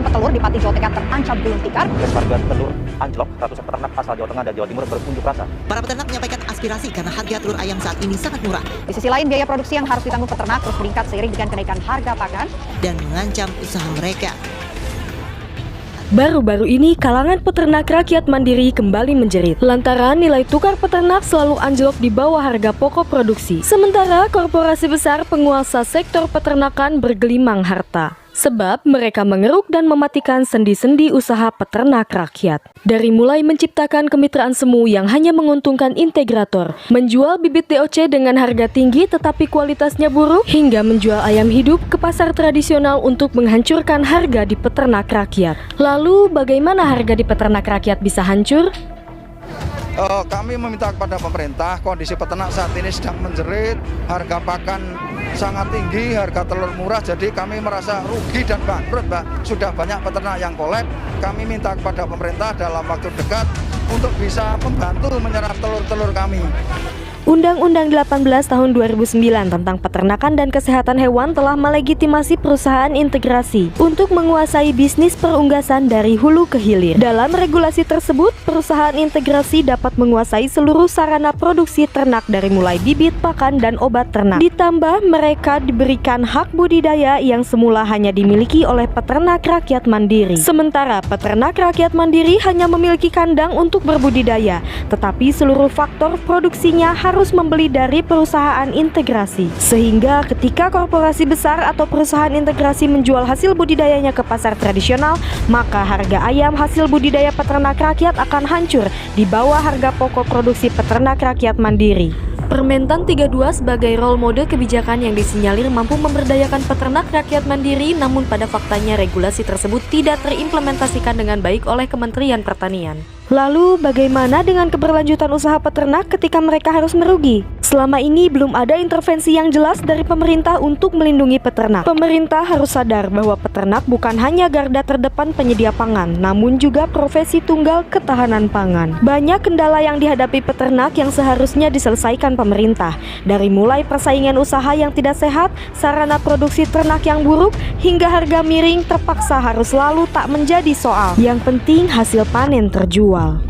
petelur di Pati Jawa Tengah terancam gulung tikar. Harga telur anjlok, ratusan peternak asal Jawa Tengah dan Jawa Timur berunjuk rasa. Para peternak menyampaikan aspirasi karena harga telur ayam saat ini sangat murah Di sisi lain, biaya produksi yang harus ditanggung peternak terus meningkat seiring dengan kenaikan harga pakan dan mengancam usaha mereka. Baru-baru ini, kalangan peternak rakyat mandiri kembali menjerit lantaran nilai tukar peternak selalu anjlok di bawah harga pokok produksi. Sementara korporasi besar penguasa sektor peternakan bergelimang harta. Sebab mereka mengeruk dan mematikan sendi-sendi usaha peternak rakyat. Dari mulai menciptakan kemitraan semu yang hanya menguntungkan integrator, menjual bibit DOC dengan harga tinggi tetapi kualitasnya buruk, hingga menjual ayam hidup ke pasar tradisional untuk menghancurkan harga di peternak rakyat. Lalu bagaimana harga di peternak rakyat bisa hancur? Kami meminta kepada pemerintah, kondisi peternak saat ini sedang menjerit, harga pakan sangat tinggi, harga telur murah, jadi kami merasa rugi dan bangkrut, Mbak. Sudah banyak peternak yang kolab. Kami minta kepada pemerintah dalam waktu dekat untuk bisa membantu menyerap telur-telur kami. Undang-Undang 18 tahun 2009 tentang peternakan dan kesehatan hewan telah melegitimasi perusahaan integrasi untuk menguasai bisnis perunggasan dari hulu ke hilir. Dalam regulasi tersebut, perusahaan integrasi dapat menguasai seluruh sarana produksi ternak dari mulai bibit, pakan, dan obat ternak. Ditambah mereka diberikan hak budidaya yang semula hanya dimiliki oleh peternak rakyat mandiri. Sementara peternak rakyat mandiri hanya memiliki kandang untuk berbudidaya, tetapi seluruh faktor produksinya harus membeli dari perusahaan integrasi. Sehingga ketika korporasi besar atau perusahaan integrasi menjual hasil budidayanya ke pasar tradisional, maka harga ayam hasil budidaya peternak rakyat akan hancur di bawah harga pokok produksi peternak rakyat mandiri. Permentan 32 sebagai role model kebijakan yang disinyalir mampu memberdayakan peternak rakyat mandiri, namun pada faktanya regulasi tersebut tidak terimplementasikan dengan baik oleh Kementerian Pertanian. Lalu bagaimana dengan keberlanjutan usaha peternak ketika mereka harus merugi? Selama ini belum ada intervensi yang jelas dari pemerintah untuk melindungi peternak. Pemerintah harus sadar bahwa peternak bukan hanya garda terdepan penyedia pangan, namun juga profesi tunggal ketahanan pangan. Banyak kendala yang dihadapi peternak yang seharusnya diselesaikan pemerintah, dari mulai persaingan usaha yang tidak sehat, sarana produksi ternak yang buruk, hingga harga miring terpaksa harus selalu tak menjadi soal. Yang penting hasil panen terjual.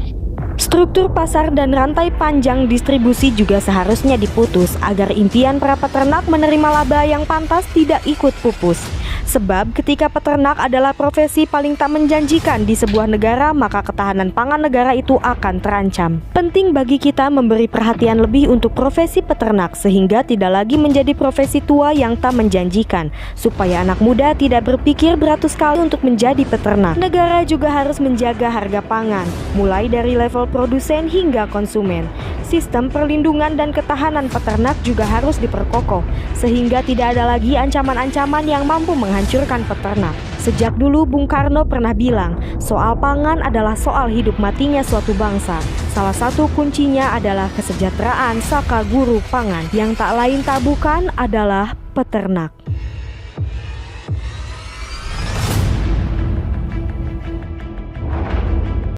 Struktur pasar dan rantai panjang distribusi juga seharusnya diputus agar impian para peternak menerima laba yang pantas tidak ikut pupus. Sebab ketika peternak adalah profesi paling tak menjanjikan di sebuah negara, maka ketahanan pangan negara itu akan terancam. Penting bagi kita memberi perhatian lebih untuk profesi peternak sehingga tidak lagi menjadi profesi tua yang tak menjanjikan, supaya anak muda tidak berpikir beratus kali untuk menjadi peternak. Negara juga harus menjaga harga pangan, mulai dari level produsen hingga konsumen. Sistem perlindungan dan ketahanan peternak juga harus diperkokoh, sehingga tidak ada lagi ancaman-ancaman yang mampu menghancurkan peternak. Sejak dulu Bung Karno pernah bilang, soal pangan adalah soal hidup matinya suatu bangsa. Salah satu kuncinya adalah kesejahteraan saka guru pangan, yang tak lain tak bukan adalah peternak.